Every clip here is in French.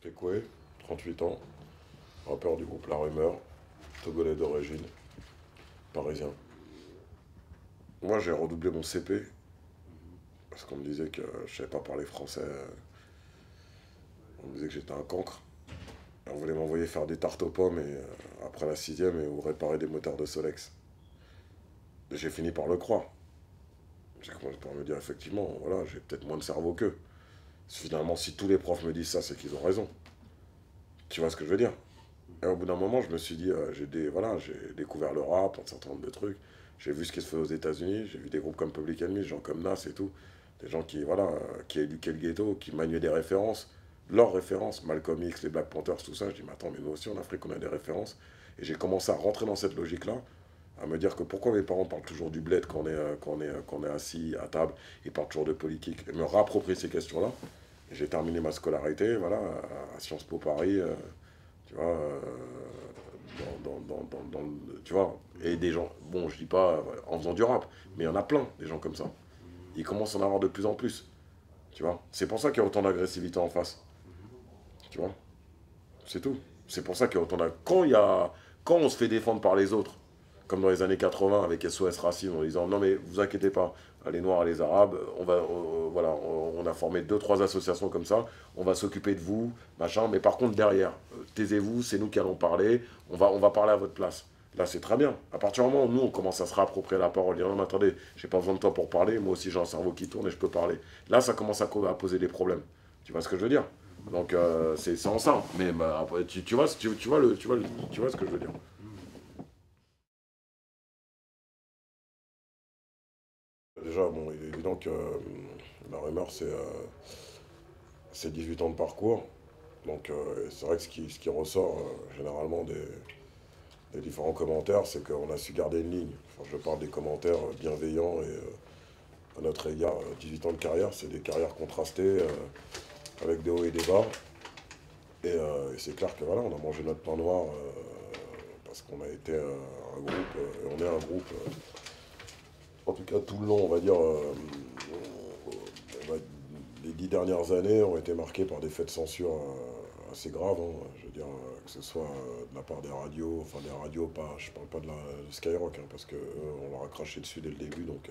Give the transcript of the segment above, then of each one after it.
Ekwe, 38 ans, rappeur du groupe La Rumeur, togolais d'origine, parisien. Moi, j'ai redoublé mon CP parce qu'on me disait que je savais pas parler français. On me disait que j'étais un cancre. On voulait m'envoyer faire des tartes aux pommes après la sixième ou réparer des moteurs de Solex. J'ai fini par le croire. J'ai commencé par me dire effectivement, voilà, j'ai peut-être moins de cerveau qu'eux. Finalement, si tous les profs me disent ça, c'est qu'ils ont raison. Tu vois ce que je veux dire? Et au bout d'un moment, je me suis dit, voilà, j'ai découvert le rap, un certain nombre de trucs. J'ai vu ce qui se fait aux États-Unis, j'ai vu des groupes comme Public Enemy, des gens comme Nas et tout. Des gens qui, voilà, qui éduquaient le ghetto, qui maniaient des références. Leurs références, Malcolm X, les Black Panthers, tout ça. Je dis, mais attends, mais nous aussi en Afrique, on a des références. Et j'ai commencé à rentrer dans cette logique-là, à me dire que pourquoi mes parents parlent toujours du bled quand on est assis à table, ils parlent toujours de politique, et me réapproprier ces questions-là. Et j'ai terminé ma scolarité, voilà, à Sciences Po Paris, tu vois, tu vois, et des gens, bon, je dis pas en faisant du rap, mais il y en a plein, des gens comme ça. Ils commencent à en avoir de plus en plus, tu vois. C'est pour ça qu'il y a autant d'agressivité en face, tu vois. C'est tout. C'est pour ça qu'il y a autant d'agressivité. Quand on se fait défendre par les autres, comme dans les années 80 avec SOS Racisme, en disant non mais vous inquiétez pas, les Noirs et les Arabes, voilà, on a formé deux, trois associations comme ça, on va s'occuper de vous, machin, mais par contre derrière, taisez-vous, c'est nous qui allons parler, on va parler à votre place. Là, c'est très bien. À partir du moment où nous, on commence à se réapproprier la parole, dire non, mais attendez, j'ai pas besoin de toi pour parler, moi aussi j'ai un cerveau qui tourne et je peux parler. Là, ça commence à poser des problèmes. Tu vois ce que je veux dire? Donc, c'est en ça. Mais bah, après, tu vois, tu vois ce que je veux dire. Déjà, bon, il est évident que la rumeur, c'est 18 ans de parcours. Donc, c'est vrai que ce qui ressort généralement des différents commentaires, c'est qu'on a su garder une ligne. Enfin, je parle des commentaires bienveillants à notre égard. 18 ans de carrière, c'est des carrières contrastées avec des hauts et des bas. Et c'est clair que voilà, on a mangé notre pain noir parce qu'on a été un groupe, on est un groupe, en tout cas tout le long, on va dire, les 10 dernières années ont été marquées par des faits de censure assez graves, hein. Je veux dire, que ce soit de la part des radios, enfin des radios, pas, je parle pas de Skyrock, hein, parce que on leur a craché dessus dès le début, donc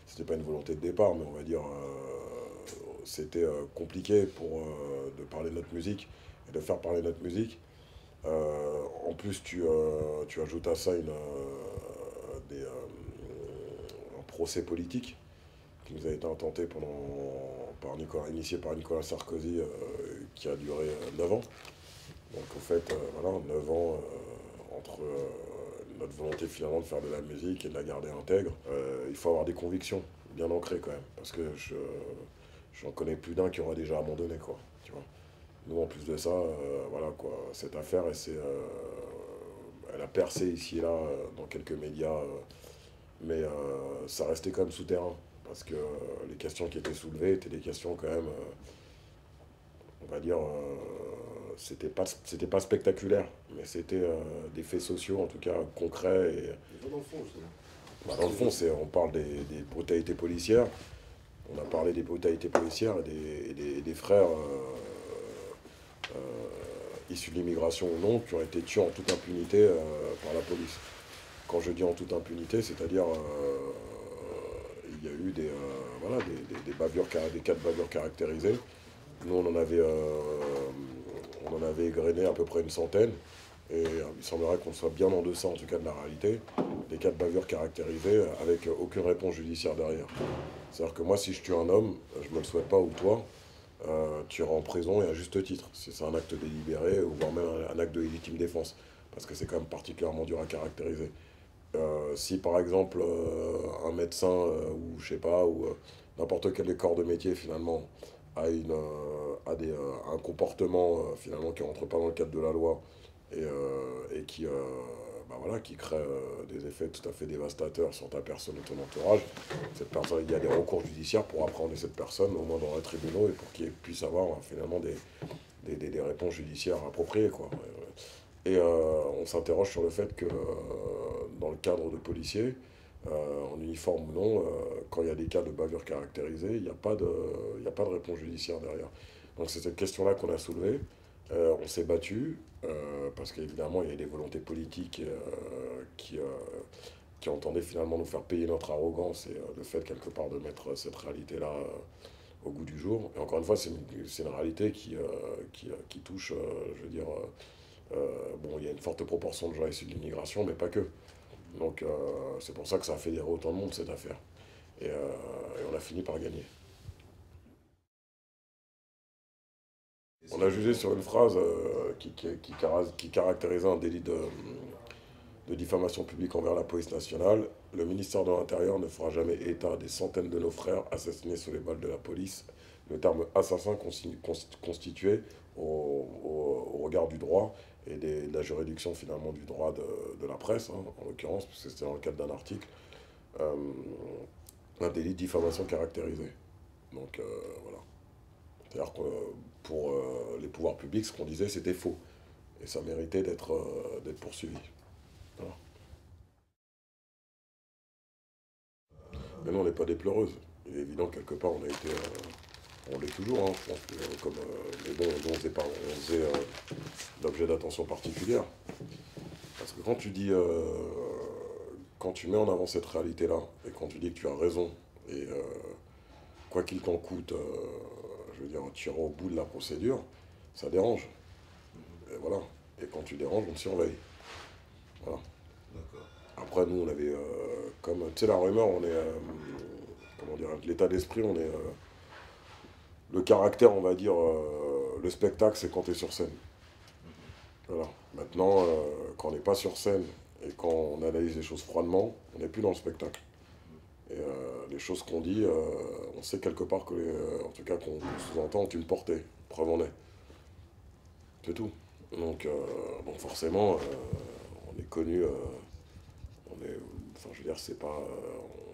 c'était pas une volonté de départ, mais on va dire, c'était compliqué de parler de notre musique et de faire parler notre musique. En plus, tu ajoutes à ça un procès politique qui nous a été intenté initié par Nicolas Sarkozy, qui a duré 9 ans. Donc en fait, voilà, 9 ans entre notre volonté finalement de faire de la musique et de la garder intègre. Il faut avoir des convictions bien ancrées quand même, parce que j'en connais plus d'un qui aura déjà abandonné, quoi. Tu vois. Nous, en plus de ça, voilà quoi, cette affaire, elle a percé ici et là dans quelques médias, mais ça restait quand même souterrain, parce que les questions qui étaient soulevées étaient des questions quand même, on va dire, c'était pas spectaculaire, mais c'était des faits sociaux, en tout cas concrets. Dans le fond, justement. Dans le fond, on parle des brutalités policières. On a parlé des brutalités policières et des frères issus de l'immigration ou non qui ont été tués en toute impunité par la police. Quand je dis en toute impunité, c'est-à-dire il y a eu voilà, des bavures, des cas de bavures caractérisés. Nous, on en avait égrené à peu près une centaine. Et il semblerait qu'on soit bien en deçà, en tout cas, de la réalité, des cas de bavure caractérisés avec aucune réponse judiciaire derrière. C'est-à-dire que moi, si je tue un homme, je me le souhaite pas, ou toi, tu iras en prison et à juste titre. Si c'est un acte délibéré, ou voire même un acte de légitime défense. Parce que c'est quand même particulièrement dur à caractériser. Si par exemple un médecin ou je sais pas, ou n'importe quel des corps de métier finalement a un comportement finalement qui rentre pas dans le cadre de la loi et qui, bah voilà, qui crée des effets tout à fait dévastateurs sur ta personne et ton entourage, cette personne, il y a des recours judiciaires pour appréhender cette personne, au moins dans les tribunaux, et pour qu'il puisse avoir finalement des réponses judiciaires appropriées, quoi. Et on s'interroge sur le fait que dans le cadre de policiers, en uniforme ou non, quand il y a des cas de bavure caractérisés, il n'y a pas de réponse judiciaire derrière. Donc c'est cette question-là qu'on a soulevée. On s'est battu, parce qu'évidemment, il y a des volontés politiques qui entendaient finalement nous faire payer notre arrogance et le fait quelque part de mettre cette réalité-là au goût du jour. Et encore une fois, c'est une réalité qui touche, je veux dire, bon, il y a une forte proportion de gens issus de l'immigration, mais pas que. Donc c'est pour ça que ça a fédéré autant de monde, cette affaire. Et on a fini par gagner. On a jugé sur une phrase qui caractérisait un délit de diffamation publique envers la police nationale. Le ministère de l'Intérieur ne fera jamais état des centaines de nos frères assassinés sous les balles de la police. Le terme assassin constitué au regard du droit et de la juridiction finalement du droit de la presse, hein, en l'occurrence, parce que c'était dans le cadre d'un article, euh, un délit de diffamation caractérisé. Donc voilà. C'est-à-dire que pour les pouvoirs publics, ce qu'on disait, c'était faux. Et ça méritait d'être poursuivi. Voilà. Mais non, on n'est pas des pleureuses. Il est évident que quelque part, on a été. On l'est toujours, hein, je pense que comme. Mais bon, nous, on faisait l'objet d'attention particulière. Parce que quand tu dis. Quand tu mets en avant cette réalité-là, et quand tu dis que tu as raison, et quoi qu'il t'en coûte, je veux dire, tu iras au bout de la procédure, ça dérange. Et voilà. Et quand tu déranges, on te surveille. Voilà. D'accord. Après, nous, on avait, comme, tu sais, la rumeur, on est, comment dire, l'état d'esprit, on est, le caractère, on va dire, le spectacle, c'est quand tu es sur scène. Voilà. Maintenant, quand on n'est pas sur scène et quand on analyse les choses froidement, on n'est plus dans le spectacle. Et les choses qu'on dit, on sait quelque part que, en tout cas, qu'on sous-entend ont une portée. Preuve en est. C'est tout. Donc, bon, forcément, on est connu, on est, enfin, je veux dire, c'est pas,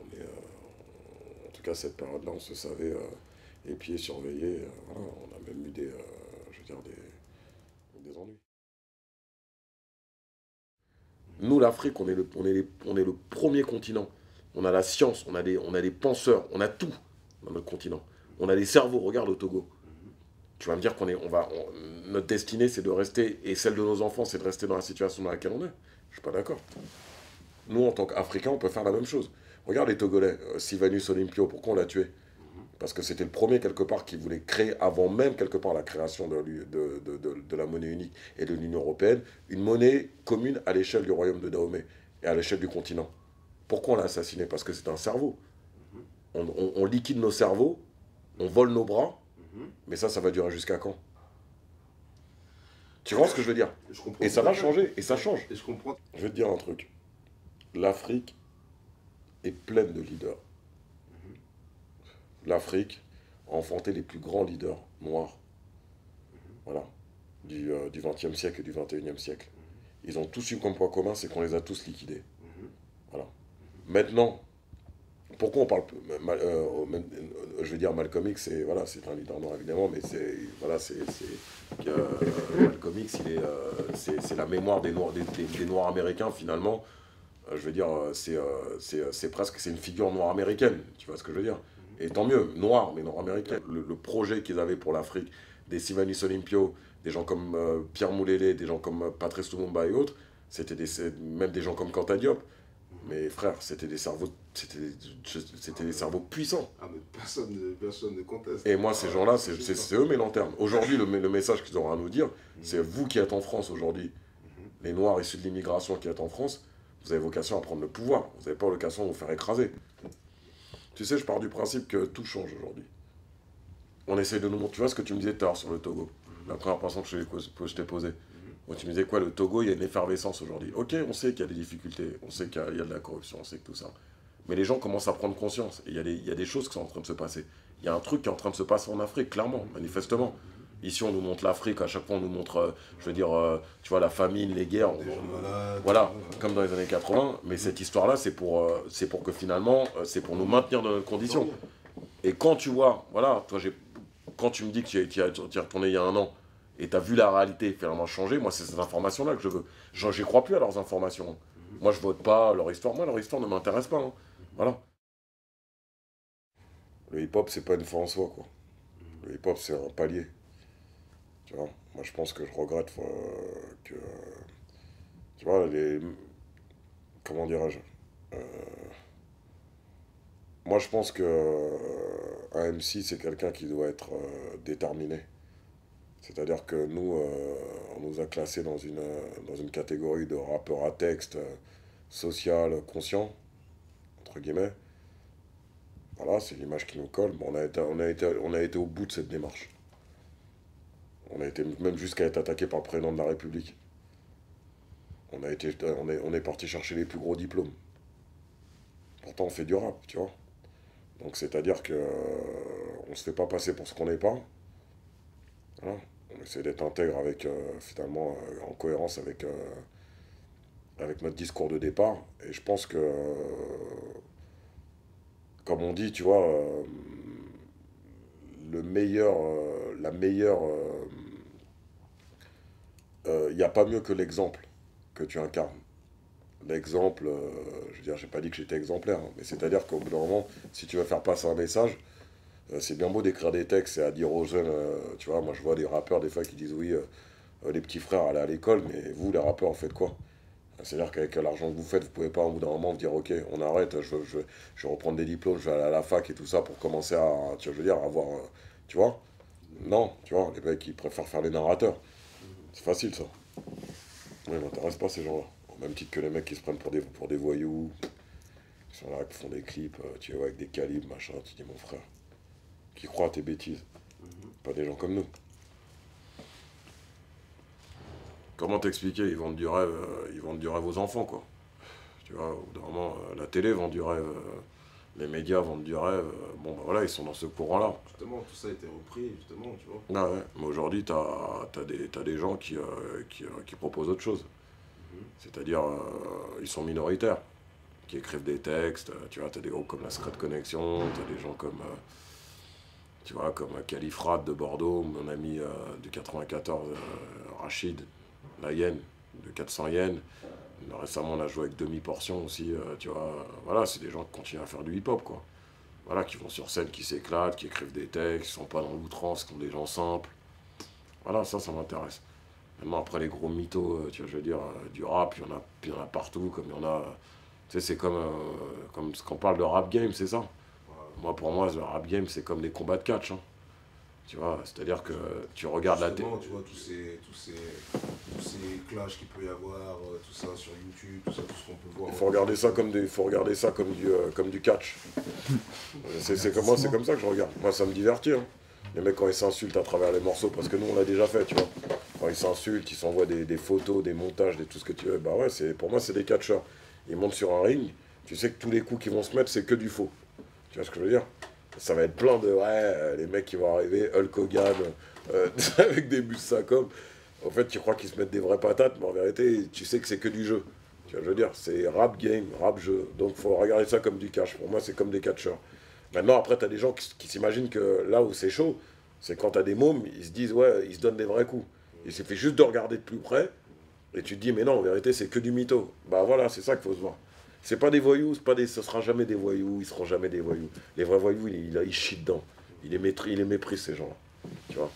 on est, en tout cas, cette période-là, on se savait épier, surveiller, voilà, on a même eu je veux dire, des ennuis. Nous, l'Afrique, on est le premier continent. On a la science, on a des penseurs, on a tout dans notre continent. On a des cerveaux, regarde au Togo. Tu vas me dire notre destinée, c'est de rester, et celle de nos enfants, c'est de rester dans la situation dans laquelle on est. Je suis pas d'accord. Nous, en tant qu'Africains, on peut faire la même chose. Regarde les Togolais, Sylvanus Olympio, pourquoi on l'a tué? Parce que c'était le premier, quelque part, qui voulait créer, avant même, quelque part, la création de la monnaie unique et de l'Union européenne, une monnaie commune à l'échelle du royaume de Dahomey et à l'échelle du continent. Pourquoi on l'a assassiné? Parce que c'est un cerveau. On liquide nos cerveaux, on vole nos bras, mais ça va durer jusqu'à quand? Tu vois ce que je veux dire? Je comprends Et ça tout à va fait. changer, et ça change. Et je comprends. Je vais te dire un truc. L'Afrique est pleine de leaders. L'Afrique a enfanté les plus grands leaders noirs, voilà, du XXe siècle et du XXIe siècle. Ils ont tous eu comme point commun, c'est qu'on les a tous liquidés. Voilà. Maintenant, pourquoi on parle je veux dire Malcolm X, c'est voilà, c'est un leader noir évidemment, mais c'est voilà, Malcolm X, c'est la mémoire des noirs américains finalement. Je veux dire, c'est presque c'est une figure noire américaine, tu vois ce que je veux dire? Et tant mieux, noir, mais nord américain. Le projet qu'ils avaient pour l'Afrique, des Sylvanus Olympio, des gens comme Pierre Moulélé, des gens comme Patrice Lumumba et autres, même des gens comme Kanta Diop. Mais frère, c'était des cerveaux puissants. Ah, mais personne ne conteste. Et moi, ces gens-là, Je sais c'est pas. eux mes lanternes. Aujourd'hui, le message qu'ils auront à nous dire, c'est vous qui êtes en France aujourd'hui, les Noirs issus de l'immigration qui êtes en France, vous avez vocation à prendre le pouvoir. Vous n'avez pas vocation à vous faire écraser. Tu sais, je pars du principe que tout change aujourd'hui. On essaie de nous montrer. Tu vois ce que tu me disais tout à l'heure sur le Togo? La première question que je t'ai posée. Moi, tu me disais quoi? Le Togo, il y a une effervescence aujourd'hui. Ok, on sait qu'il y a des difficultés, on sait qu'il y a de la corruption, on sait que tout ça. Mais les gens commencent à prendre conscience. Et il y a des choses qui sont en train de se passer. Il y a un truc qui est en train de se passer en Afrique, clairement, manifestement. Ici, on nous montre l'Afrique, à chaque fois, on nous montre, je veux dire, tu vois, la famine, les guerres. Des gens malades. Voilà, comme dans les années 80. Mais cette histoire-là, c'est pour que finalement, c'est pour nous maintenir dans notre condition. Et quand tu vois, voilà, quand tu me dis que tu y es retourné il y a un an, et tu as vu la réalité finalement changer, moi, c'est ces informations-là que je veux. J'y crois plus à leurs informations. Moi, je vote pas leur histoire. Moi, leur histoire ne m'intéresse pas, hein. Voilà. Le hip-hop, c'est pas une fin en soi, quoi. Le hip-hop, c'est un palier. Tu vois, moi je pense que je regrette que, tu vois, comment dirais-je, euh, moi je pense que un MC c'est quelqu'un qui doit être déterminé. C'est-à-dire que nous, on nous a classés dans une catégorie de rappeur à texte social conscient, entre guillemets. Voilà, c'est l'image qui nous colle. Bon, on a été au bout de cette démarche. On a été même jusqu'à être attaqué par le président de la République. On est parti chercher les plus gros diplômes. Pourtant, on fait du rap, tu vois. Donc, c'est-à-dire que on se fait pas passer pour ce qu'on n'est pas. Voilà. On essaie d'être intègre avec, finalement, en cohérence avec notre discours de départ. Et je pense que, comme on dit, tu vois, la meilleure, il n'y a pas mieux que l'exemple que tu incarnes. L'exemple, je veux dire, j'ai pas dit que j'étais exemplaire, hein, mais c'est-à-dire qu'au bout d'un moment, si tu veux faire passer un message, c'est bien beau d'écrire des textes et à dire aux jeunes, tu vois, moi je vois des rappeurs des fois qui disent oui, les petits frères allaient à l'école, mais vous les rappeurs, vous faites quoi? C'est-à-dire qu'avec l'argent que vous faites, vous pouvez pas au bout d'un moment vous dire ok, on arrête, je vais reprendre des diplômes, je vais aller à la fac et tout ça pour commencer à, tu vois, je veux dire, avoir, tu vois? Non, tu vois, les mecs ils préfèrent faire les narrateurs. C'est facile ça. Ouais, m'intéresse pas ces gens-là. Au même titre que les mecs qui se prennent pour des voyous, qui sont là, qui font des clips, tu vois, avec des calibres, machin, tu dis mon frère, qui croient à tes bêtises. Pas des gens comme nous. Comment t'expliquer? Ils vendent du rêve aux enfants, quoi. Tu vois, au bout d'un moment, la télé vend du rêve, les médias vendent du rêve. Bon, bah voilà, ils sont dans ce courant-là. Justement, tout ça a été repris, justement, tu vois. Ah ouais, mais aujourd'hui, t'as des gens qui proposent autre chose. C'est-à-dire, ils sont minoritaires, qui écrivent des textes. Tu vois, t'as des groupes comme la Secret Connection, t'as des gens comme, tu vois, comme Califrate de Bordeaux, mon ami du 94, Rachid, la Yen, de 400 yens. Récemment, on a joué avec Demi-Portion aussi, tu vois. Voilà, c'est des gens qui continuent à faire du hip-hop, quoi. Voilà, qui vont sur scène, qui s'éclatent, qui écrivent des textes, qui sont pas dans l'outrance, qui sont des gens simples. Voilà, ça m'intéresse. Maintenant, après les gros mythos, tu vois, je veux dire, du rap, il y en a partout, comme il y en a. Tu sais, c'est comme ce qu'on parle de rap game, c'est ça. Voilà. Moi, pour moi, le rap game, c'est comme des combats de catch, hein. Tu vois, c'est-à-dire que tu regardes la télé. Justement, tu vois, tous ces clashs qu'il peut y avoir, tout ça sur YouTube, tout ça, tout ce qu'on peut voir. Il faut regarder ça comme du catch. C'est comme moi, c'est comme ça que je regarde. Moi, ça me divertit, hein. Les mecs, quand ils s'insultent à travers les morceaux, parce que nous, on l'a déjà fait, tu vois. Quand ils s'insultent, ils s'envoient des photos, des montages, tout ce que tu veux. Bah ouais, pour moi, c'est des catcheurs. Ils montent sur un ring, tu sais que tous les coups qu'ils vont se mettre, c'est que du faux. Tu vois ce que je veux dire? Ça va être plein de, ouais, les mecs qui vont arriver, Hulk Hogan, avec des bus comme. En fait, tu crois qu'ils se mettent des vraies patates, mais en vérité, tu sais que c'est que du jeu. Tu vois, je veux dire, c'est rap game, rap jeu. Donc, faut regarder ça comme du cash. Pour moi, c'est comme des catcheurs. Maintenant, après, t'as des gens qui s'imaginent que là où c'est chaud, c'est quand t'as des mômes, ils se disent, ouais, ils se donnent des vrais coups. Il suffit juste de regarder de plus près, et tu te dis, mais non, en vérité, c'est que du mytho. Bah voilà, c'est ça qu'il faut se voir. C'est pas des voyous, ce sera jamais des voyous, ils seront jamais des voyous. Les vrais voyous, ils chient dedans. Ils les méprisent, ces gens-là. Tu vois.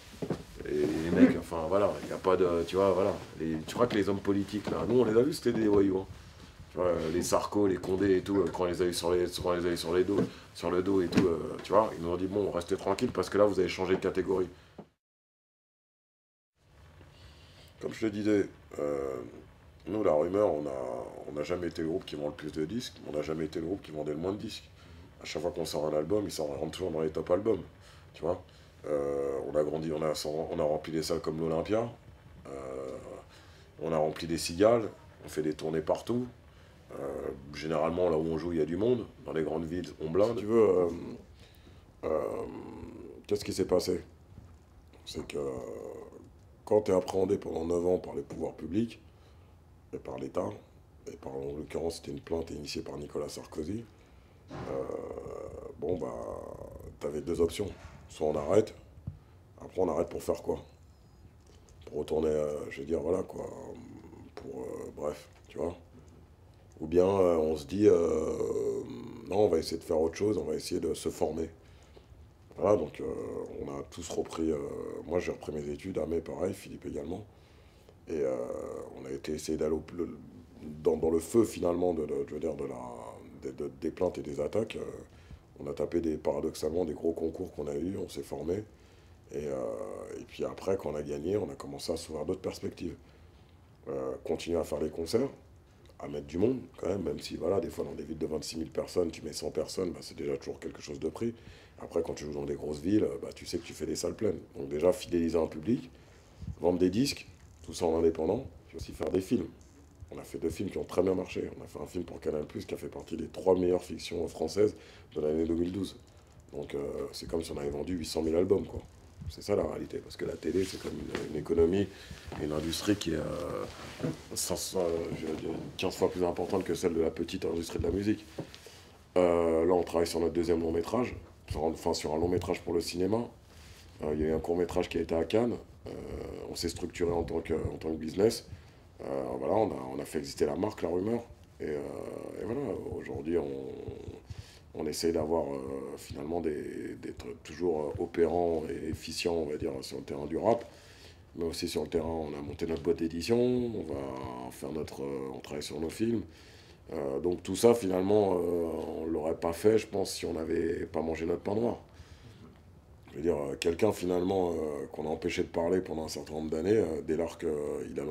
Et les mecs, enfin voilà, il n'y a pas de. Tu vois, voilà. Tu crois que les hommes politiques, là, nous on les a vus, c'était des voyous, hein. Tu vois, les Sarko, les Condé et tout, quand on les a eu quand on les a eu sur le dos et tout, tu vois, ils nous ont dit bon, restez tranquille parce que là vous avez changé de catégorie. Comme je te disais, nous, la rumeur, on n'a jamais été le groupe qui vend le plus de disques, on n'a jamais été le groupe qui vendait le moins de disques. À chaque fois qu'on sort un album, il s'en rentre toujours dans les top albums. Tu vois. On a grandi, on a rempli des salles comme l'Olympia, on a rempli des cigales, on fait des tournées partout. Généralement, là où on joue, il y a du monde. Dans les grandes villes, on blinde. Si tu veux, euh, qu'est-ce qui s'est passé? C'est que quand tu es appréhendé pendant 9 ans par les pouvoirs publics, et par l'État, en l'occurrence c'était une plainte initiée par Nicolas Sarkozy, bon bah t'avais deux options. Soit on arrête, après on arrête pour faire quoi? Pour retourner, je veux dire, voilà quoi, bref, tu vois. Ou bien on se dit, non, on va essayer de faire autre chose, on va essayer de se former. Voilà, donc on a tous repris. Moi, j'ai repris mes études, Amé, pareil, Philippe également. Et on a été essayer d'aller dans le feu finalement je veux dire, des plaintes et des attaques. On a tapé paradoxalement des gros concours qu'on a eu, on s'est formé. Et puis après, quand on a gagné, on a commencé à s'ouvrir d'autres perspectives. Continuer à faire les concerts, à mettre du monde quand même, même si voilà, des fois dans des villes de 26 000 personnes, tu mets 100 personnes, bah, c'est déjà toujours quelque chose de pris. Après, quand tu joues dans des grosses villes, bah, tu sais que tu fais des salles pleines. Donc déjà, fidéliser un public, vendre des disques, tout ça en indépendant, puis aussi faire des films. On a fait 2 films qui ont très bien marché. On a fait un film pour Canal+, qui a fait partie des 3 meilleures fictions françaises de l'année 2012. Donc c'est comme si on avait vendu 800 000 albums, quoi. C'est ça la réalité, parce que la télé, c'est comme une économie, une industrie qui est 15 fois plus importante que celle de la petite industrie de la musique. Là, on travaille sur notre deuxième long métrage, sur un long métrage pour le cinéma. Il y a eu un court métrage qui a été à Cannes. Euh, on s'est structuré en tant que business. Voilà, on a fait exister la marque, la rumeur. Et voilà, aujourd'hui, on essaie d'avoir finalement d'être toujours opérant et efficient, on va dire, sur le terrain du rap. Mais aussi sur le terrain, on a monté notre boîte d'édition, on travaille sur nos films. Donc tout ça, finalement, on ne l'aurait pas fait, je pense, si on n'avait pas mangé notre pain noir. Je veux dire, quelqu'un finalement qu'on a empêché de parler pendant un certain nombre d'années, dès lors qu'il a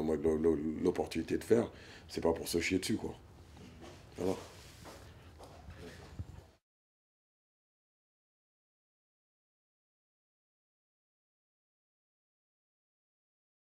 l'opportunité de faire, c'est pas pour se chier dessus, quoi. Voilà.